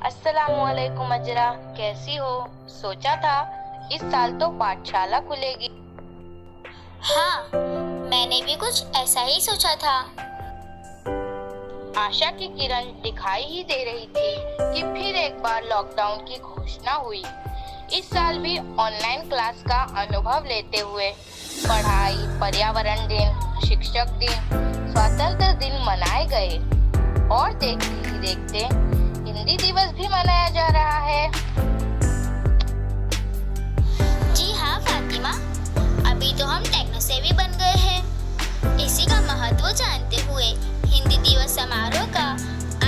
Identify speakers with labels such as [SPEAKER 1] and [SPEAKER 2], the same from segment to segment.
[SPEAKER 1] अस्सलामुअलैकुम अजरा, कैसी हो? सोचा था इस साल तो पाठशाला खुलेगी।
[SPEAKER 2] हाँ, मैंने भी कुछ ऐसा ही सोचा था।
[SPEAKER 1] आशा की किरण दिखाई ही दे रही थी कि फिर एक बार लॉकडाउन की घोषणा हुई। इस साल भी ऑनलाइन क्लास का अनुभव लेते हुए पढ़ाई, पर्यावरण दिन, शिक्षक दिन, स्वतंत्रता दिन मनाए गए और देखते ही देखते हिंदी दिवस भी मनाया जा रहा है।
[SPEAKER 2] जी हाँ फातिमा, अभी तो हम टेक्नो सेवी बन गए हैं। इसी का महत्व जानते हुए हिंदी दिवस समारोह का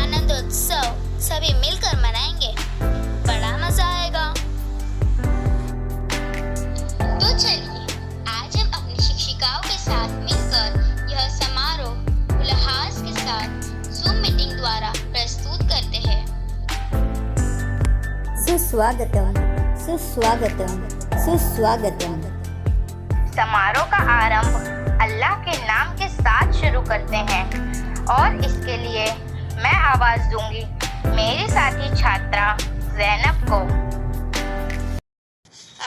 [SPEAKER 2] आनंदोत्सव सभी मिलकर मनाएंगे। बड़ा मजा आएगा। तो चलिए आज हम अपनी शिक्षिकाओं के साथ मिलकर यह समारोह उल्लास के साथ जूम मीटिंग द्वारा प्रस्तुत करते हैं।
[SPEAKER 3] सुस्वागतम, सुस्वागतम, सुस्वागतम।
[SPEAKER 1] समारोह का आरंभ अल्लाह के नाम के साथ शुरू करते हैं और इसके लिए मैं आवाज दूंगी मेरी साथी छात्रा ज़ैनब को।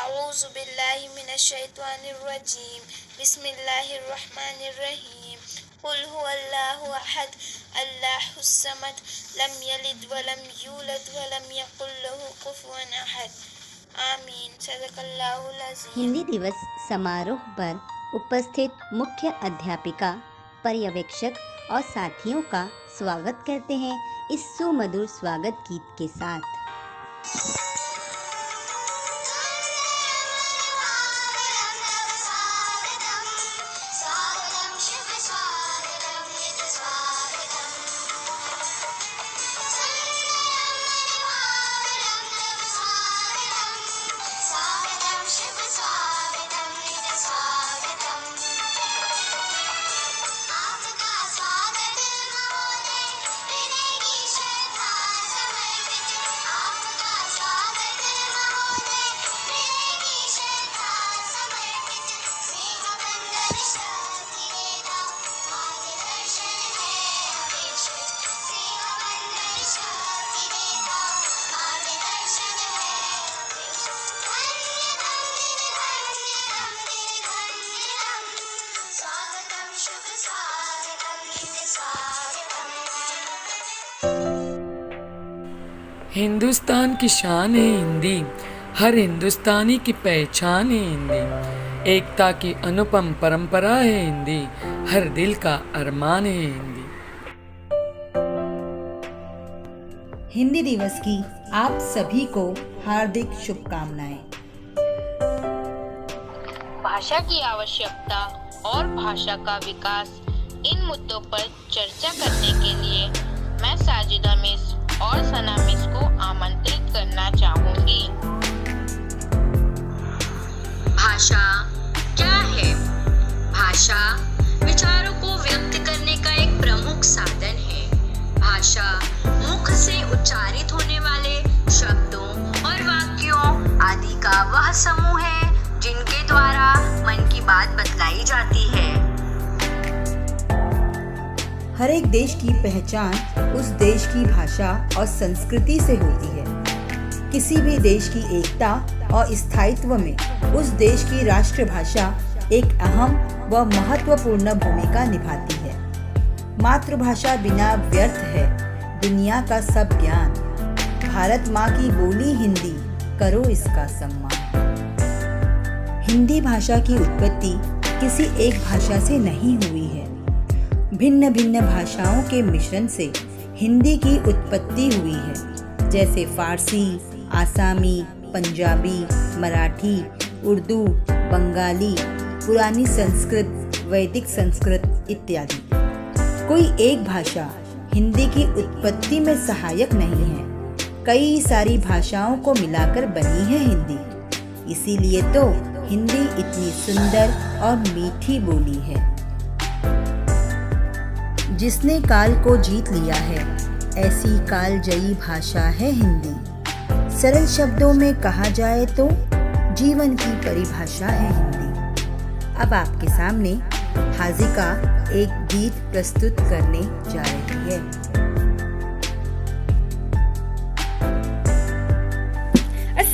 [SPEAKER 4] अऊज़ु बिल्लाहि मिनश शैतानिर रजीम, बिस्मिल्लाहिर रहमानिर रहीम। कुल हुवल्लाहु अहद, अल्लाहुस समद, लम यलिद व लम यूलद व लम यकुल लहू कुफुवन अहद। आमीन। सदकल्लाहुल अज़ीम।
[SPEAKER 3] हिंदी दिवस समारोह पर उपस्थित मुख्य अध्यापिका, पर्यवेक्षक और साथियों का स्वागत करते हैं इस सुमधुर स्वागत गीत के साथ।
[SPEAKER 5] हिंदुस्तान की शान है हिंदी, हर हिंदुस्तानी की पहचान है हिंदी। एकता की अनुपम परंपरा है हिंदी, हर दिल का अरमान है हिंदी।
[SPEAKER 6] हिंदी दिवस की आप सभी को हार्दिक शुभकामनाएं।
[SPEAKER 1] भाषा की आवश्यकता और भाषा का विकास, इन मुद्दों पर चर्चा करने के लिए मैं साजिदा मिस और सना मिस को आमंत्रित करना चाहूंगी।
[SPEAKER 2] भाषा क्या है? भाषा विचारों को व्यक्त करने का एक प्रमुख साधन है। भाषा मुख से उच्चारित होने वाले शब्दों और वाक्यों आदि का वह समूह है जिनके द्वारा मन की बात बतलाई जाती है।
[SPEAKER 6] हर एक देश की पहचान उस देश की भाषा और संस्कृति से होती है। किसी भी देश की एकता और स्थायित्व में उस देश की राष्ट्रभाषा एक अहम व महत्वपूर्ण भूमिका निभाती है। मातृभाषा बिना व्यर्थ है दुनिया का सब ज्ञान। भारत माँ की बोली हिंदी, करो इसका सम्मान। हिंदी भाषा की उत्पत्ति किसी एक भाषा से नहीं हुई है। भिन्न भिन्न भाषाओं के मिश्रण से हिंदी की उत्पत्ति हुई है, जैसे फारसी, आसामी, पंजाबी, मराठी, उर्दू, बंगाली, पुरानी संस्कृत, वैदिक संस्कृत इत्यादि। कोई एक भाषा हिंदी की उत्पत्ति में सहायक नहीं है। कई सारी भाषाओं को मिलाकर बनी है हिंदी। इसीलिए तो हिंदी इतनी सुंदर और मीठी बोली है। जिसने काल को जीत लिया है, ऐसी कालजयी भाषा है हिंदी। सरल शब्दों में कहा जाए तो जीवन की परिभाषा है हिंदी। अब आपके सामने हाजिका एक गीत प्रस्तुत करने जा रही है।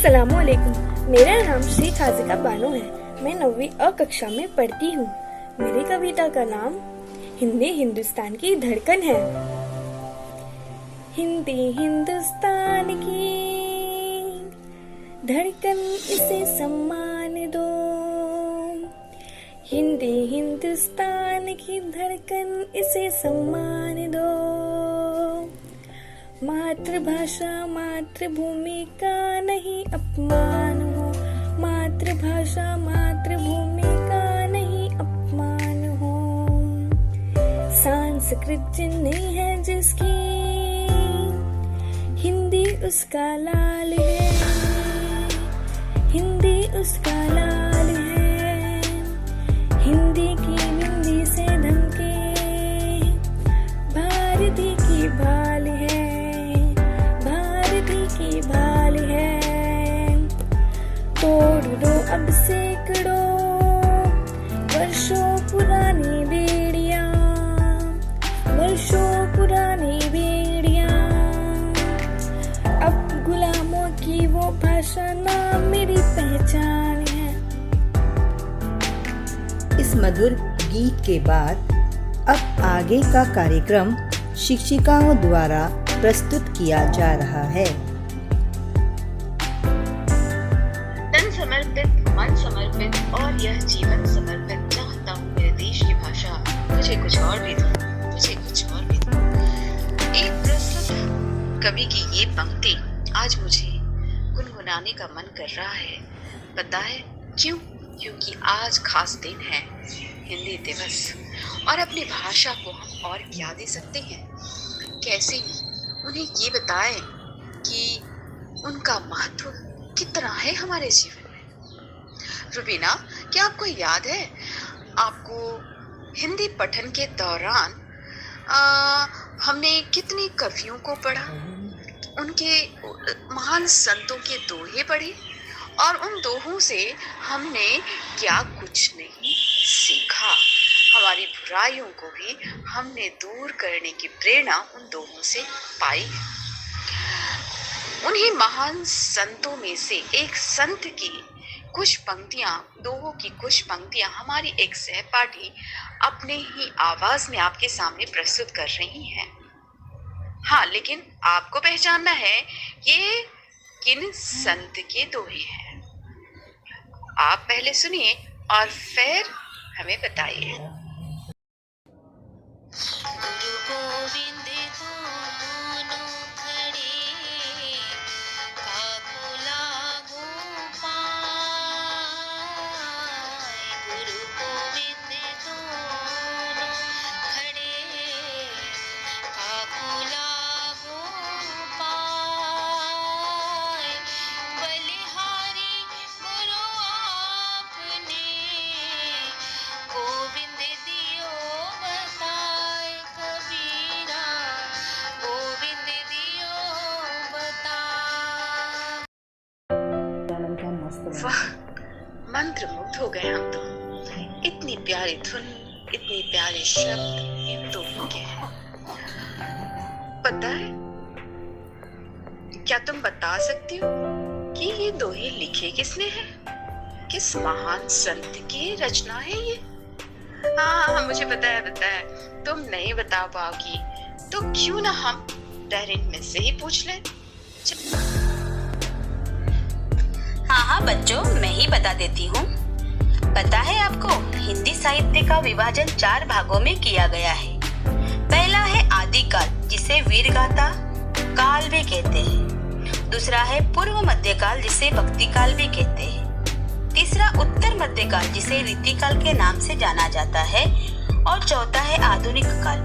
[SPEAKER 7] अस्सलामुअलैकुम। मेरा नाम श्री खाजिका बानो है। मैं 9वीं अ कक्षा में पढ़ती हूँ। मेरी कविता का नाम हिंदी हिंदुस्तान की धड़कन है। हिंदी हिंदुस्तान की धड़कन, इसे सम्मान दो। हिंदी हिंदुस्तान की धड़कन, इसे सम्मान दो। मातृभाषा मातृभूमि का नहीं अपमान हो। मातृभाषा मातृभूमि का नहीं अपमान हो। संस्कृत जिन्हें है जिसकी, हिंदी उसका लाल है। हिंदी उसका लाल है। हिंदी की बिंदी से धमके भारती की भाल है। की भाल है। तोड़ दो अब सैकड़ों वर्षों पुरानी बेड़ियां, वर्षों पुरानी बेड़ियां। अब गुलामों की वो भाषा ना मेरी पहचान है।
[SPEAKER 6] इस मधुर गीत के बाद अब आगे का कार्यक्रम शिक्षिकाओं द्वारा प्रस्तुत किया जा रहा है।
[SPEAKER 8] तन समर्पित, मन समर्पित और यह जीवन समर्पित, चाहता हूँ मेरे देश की भाषा मुझे कुछ और भी दो, मुझे कुछ और भी दो। एक प्रस्तुत कवि की ये पंक्ति आज मुझे गुनगुनाने का मन कर रहा है। पता है क्यों? क्योंकि आज खास दिन है, हिंदी दिवस, और अपनी भाषा को हम और क्या दे सकते हैं? कैसे उन्हें ये बताएं कि उनका महत्व कितना है हमारे जीवन में। रुबीना, क्या आपको याद है, आपको हिंदी पठन के दौरान हमने कितने कवियों को पढ़ा, उनके महान संतों के दोहे पढ़े, और उन दोहों से हमने क्या कुछ नहीं सीखा। हमारी बुराइयों को भी हमने दूर करने की प्रेरणा उन दोहों से पाई। उन्हीं महान संतों में से एक संत की कुछ पंक्तियां, दोहों की कुछ पंक्तियां हमारी एक सहपाठी अपने ही आवाज में आपके सामने प्रस्तुत कर रही हैं। हाँ, लेकिन आपको पहचानना है ये किन संत के दोहे हैं। आप पहले सुनिए और फिर हमें बताइए।
[SPEAKER 9] गुरु गोविंद दोनों खड़े, काको लागू पाए। गुरु गोविंद दोनों खड़े, काको लागू पाए। बलिहारी गुरु आपने, गोविंद दियो बताए। कबीरा गोविंद दियो बताए।
[SPEAKER 8] वाह, मंत्र मुग्ध हो गए हम तो। इतनी प्यारी धुन, इतनी प्यारे शब्द इन दोनों के हैं। पता है, क्या तुम बता सकती हो कि ये दोहे लिखे किसने हैं? किस महान संत की रचना है ये? हाँ, मुझे पता है तुम नहीं बता पाओगी, तो क्यों ना हम तहरीन में से ही पूछ लें।
[SPEAKER 10] हाँ बच्चों, मैं ही बता देती हूँ। पता है आपको, हिंदी साहित्य का विभाजन 4 भागों में किया गया है। पहला है आदिकाल, जिसे वीरगाथा काल भी कहते हैं। दूसरा है पूर्व मध्यकाल, जिसे भक्तिकाल भी कहते हैं। तीसरा उत्तर मध्यकाल, जिसे रीतिकाल के नाम से जाना जाता है। और चौथा है आधुनिक काल।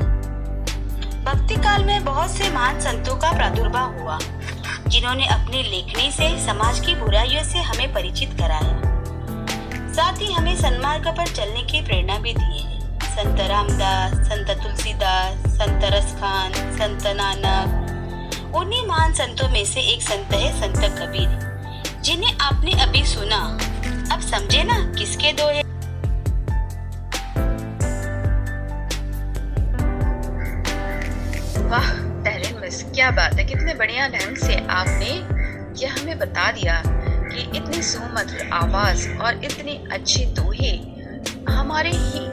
[SPEAKER 10] भक्ति काल में बहुत से महान संतों का प्रादुर्भाव हुआ, जिन्होंने अपनी लेखनी से समाज की बुराइयों से हमें परिचित कराया। साथ ही हमें सन्मार्ग पर चलने की प्रेरणा भी दी है। संत रामदास, संत तुलसीदास, संत रसखान, संत नानक। उन्हीं महान संतों में से एक संत है संत कबीर, जिन्हें आपने अभी सुना। अब समझे ना किसके दोहे?
[SPEAKER 8] वाह तहरीन मिस, क्या बात है, कितने बढ़िया ढंग से आपने यह हमें बता दिया कि इतनी सुमधुर आवाज और इतनी अच्छी दोहे हमारे ही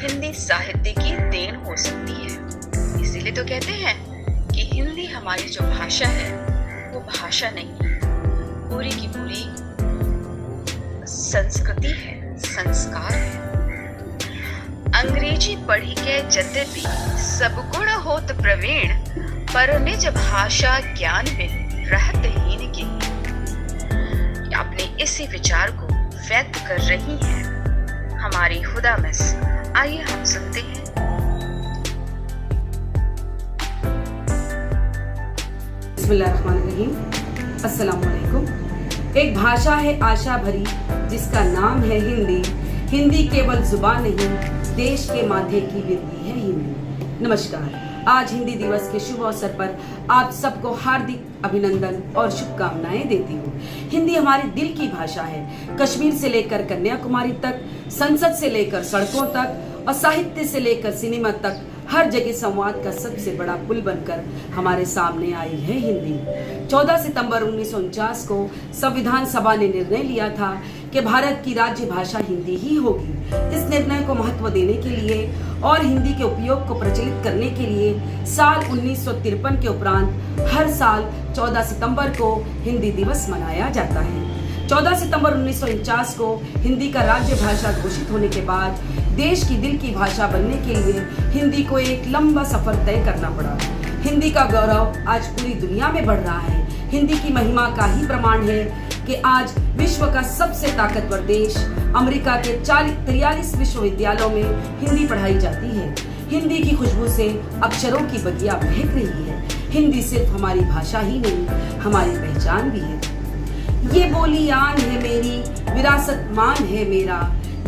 [SPEAKER 8] हिंदी साहित्य की देन हो सकती है। इसीलिए तो कहते हैं कि हिंदी हमारी जो भाषा है वो भाषा नहीं, पूरी की पूरी संस्कृति है, संस्कार है। अंग्रेजी पढ़ी के यद्यपि सब गुण होत प्रवीण, पर निज भाषा ज्ञान बिन रहत हीन की। अपने इसी विचार को व्यक्त कर रही हैं हमारी हुदा मिस। आइए हम सुनते हैं।
[SPEAKER 11] बिस्मिल्लाहिर्रहमानिर्रहीम। अस्सलाम वालेकुम। एक भाषा है आशा भरी जिसका नाम है हिंदी। हिंदी केवल जुबान नहीं, देश के माथे की बिरदी है हिंदी। नमस्कार। आज हिंदी दिवस के शुभ अवसर पर आप सबको हार्दिक अभिनंदन और शुभकामनाएं देती हूँ। हिंदी हमारे दिल की भाषा है। कश्मीर से लेकर कन्याकुमारी तक, संसद से लेकर सड़कों तक और साहित्य से लेकर सिनेमा तक हर जगह संवाद का सबसे बड़ा पुल बनकर हमारे सामने आई है हिंदी। 14 सितंबर 1949 को संविधान सभा ने निर्णय लिया था कि भारत की राज्य भाषा हिंदी ही होगी। इस निर्णय को महत्व देने के लिए और हिंदी के उपयोग को प्रचलित करने के लिए साल 1953 के उपरांत हर साल 14 सितंबर को हिंदी दिवस मनाया जाता है। 14 सितंबर 1949 को हिंदी का राज्य भाषा घोषित होने के बाद देश की दिल की भाषा बनने के लिए हिंदी को एक लंबा सफर तय करना पड़ा। हिंदी का गौरव आज पूरी दुनिया में बढ़ रहा है। हिंदी की महिमा का ही प्रमाण है कि आज विश्व का सबसे ताकतवर देश अमेरिका के 43 विश्वविद्यालयों में हिंदी पढ़ाई जाती है। हिंदी की खुशबू से अक्षरों की बगिया महक रही है। हिंदी सिर्फ हमारी भाषा ही नहीं, हमारी पहचान भी है। ये बोली आन है मेरी, विरासत मान है मेरा।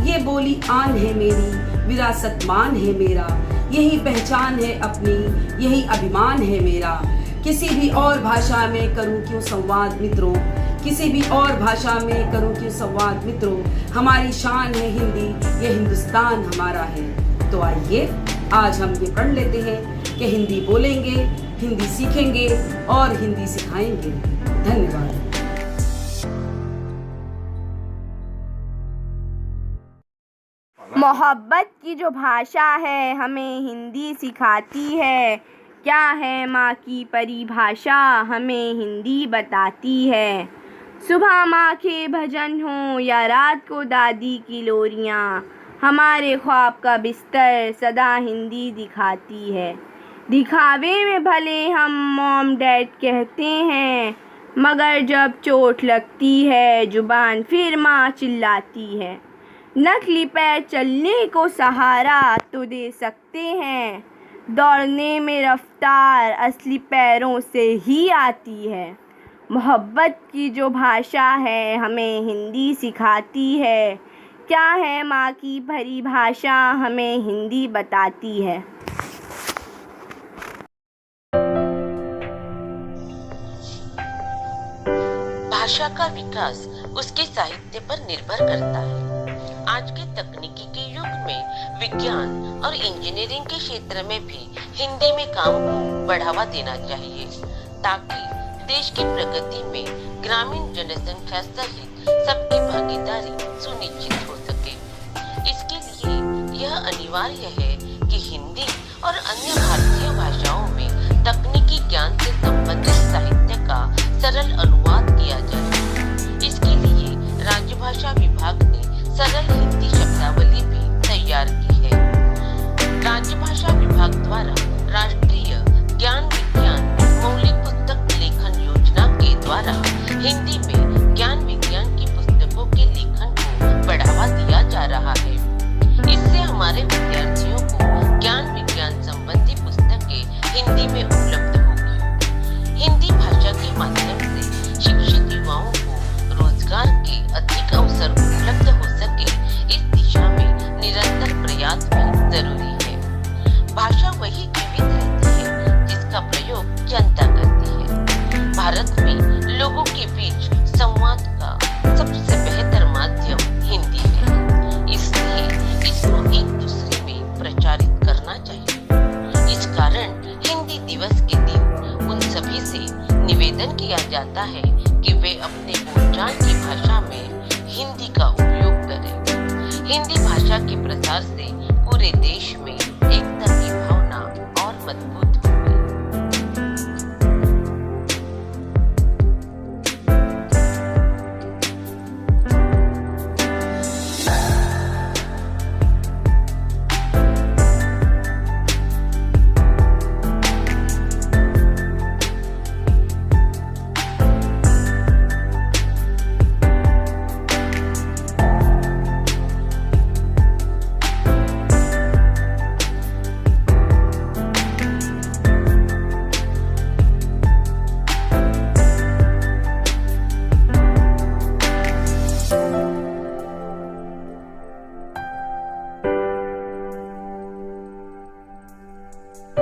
[SPEAKER 11] ये बोली आन है मेरी, विरासत मान है मेरा। यही पहचान है अपनी, यही अभिमान है मेरा। किसी भी और भाषा में करूं क्यों संवाद मित्रों, किसी भी और भाषा में करूं क्यों संवाद मित्रों, हमारी शान है हिंदी, ये हिंदुस्तान हमारा है। तो आइए आज हम ये पढ़ लेते हैं कि हिंदी बोलेंगे, हिंदी सीखेंगे और हिंदी सिखाएंगे। धन्यवाद।
[SPEAKER 7] मोहब्बत की जो भाषा है हमें हिंदी सिखाती है। क्या है माँ की परिभाषा, हमें हिंदी बताती है। सुबह माँ के भजन हो या रात को दादी की लोरियाँ, हमारे ख्वाब का बिस्तर सदा हिंदी दिखाती है। दिखावे में भले हम मॉम डैड कहते हैं, मगर जब चोट लगती है जुबान फिर माँ चिल्लाती है। नकली पैर चलने को सहारा तो दे सकते हैं, दौड़ने में रफ्तार असली पैरों से ही आती है। मोहब्बत की जो भाषा है हमें हिंदी सिखाती है। क्या है माँ की भरी भाषा, हमें हिंदी बताती है।
[SPEAKER 12] भाषा का विकास उसके साहित्य पर निर्भर करता है। आज के तकनीकी के युग में विज्ञान और इंजीनियरिंग के क्षेत्र में भी हिंदी में काम को बढ़ावा देना चाहिए, ताकि देश की प्रगति में ग्रामीण जनसंख्या सहित सबकी भागीदारी सुनिश्चित हो सके। इसके लिए यह अनिवार्य है कि हिंदी और अन्य भारतीय भाषाओं में तकनीकी ज्ञान से संबंधित साहित्य का सरल अनुवाद किया जाए। इसके लिए राजभाषा विभाग ने सरल हिंदी शब्दावली भी तैयार की है। राजभाषा विभाग द्वारा राष्ट्रीय ज्ञान विज्ञान मौलिक पुस्तक लेखन योजना के द्वारा हिंदी में ज्ञान विज्ञान की पुस्तकों के लेखन को बढ़ावा दिया जा रहा है। इससे हमारे विद्यार्थियों को ज्ञान विज्ञान संबंधी पुस्तकें हिंदी में उपलब्ध होगी। हिंदी भाषा के माध्यम से शिक्षित युवाओं को रोजगार के अधिक अवसर उपलब्ध हो सके, इस दिशा में निरंतर प्रयास भी जरूरी है। भाषा वही जीवित रहती है जिसका प्रयोग जनता करती है। भारत में लोगों के बीच संवाद का सबसे बेहतर माध्यम हिंदी है, इसलिए इसको एक दूसरे में प्रचारित करना चाहिए। इस कारण हिंदी दिवस के दिन उन सभी से निवेदन किया जाता है कि वे अपने बोलचाल की भाषा में हिंदी का उपयोग करें। हिंदी भाषा के प्रसार से पूरे देश में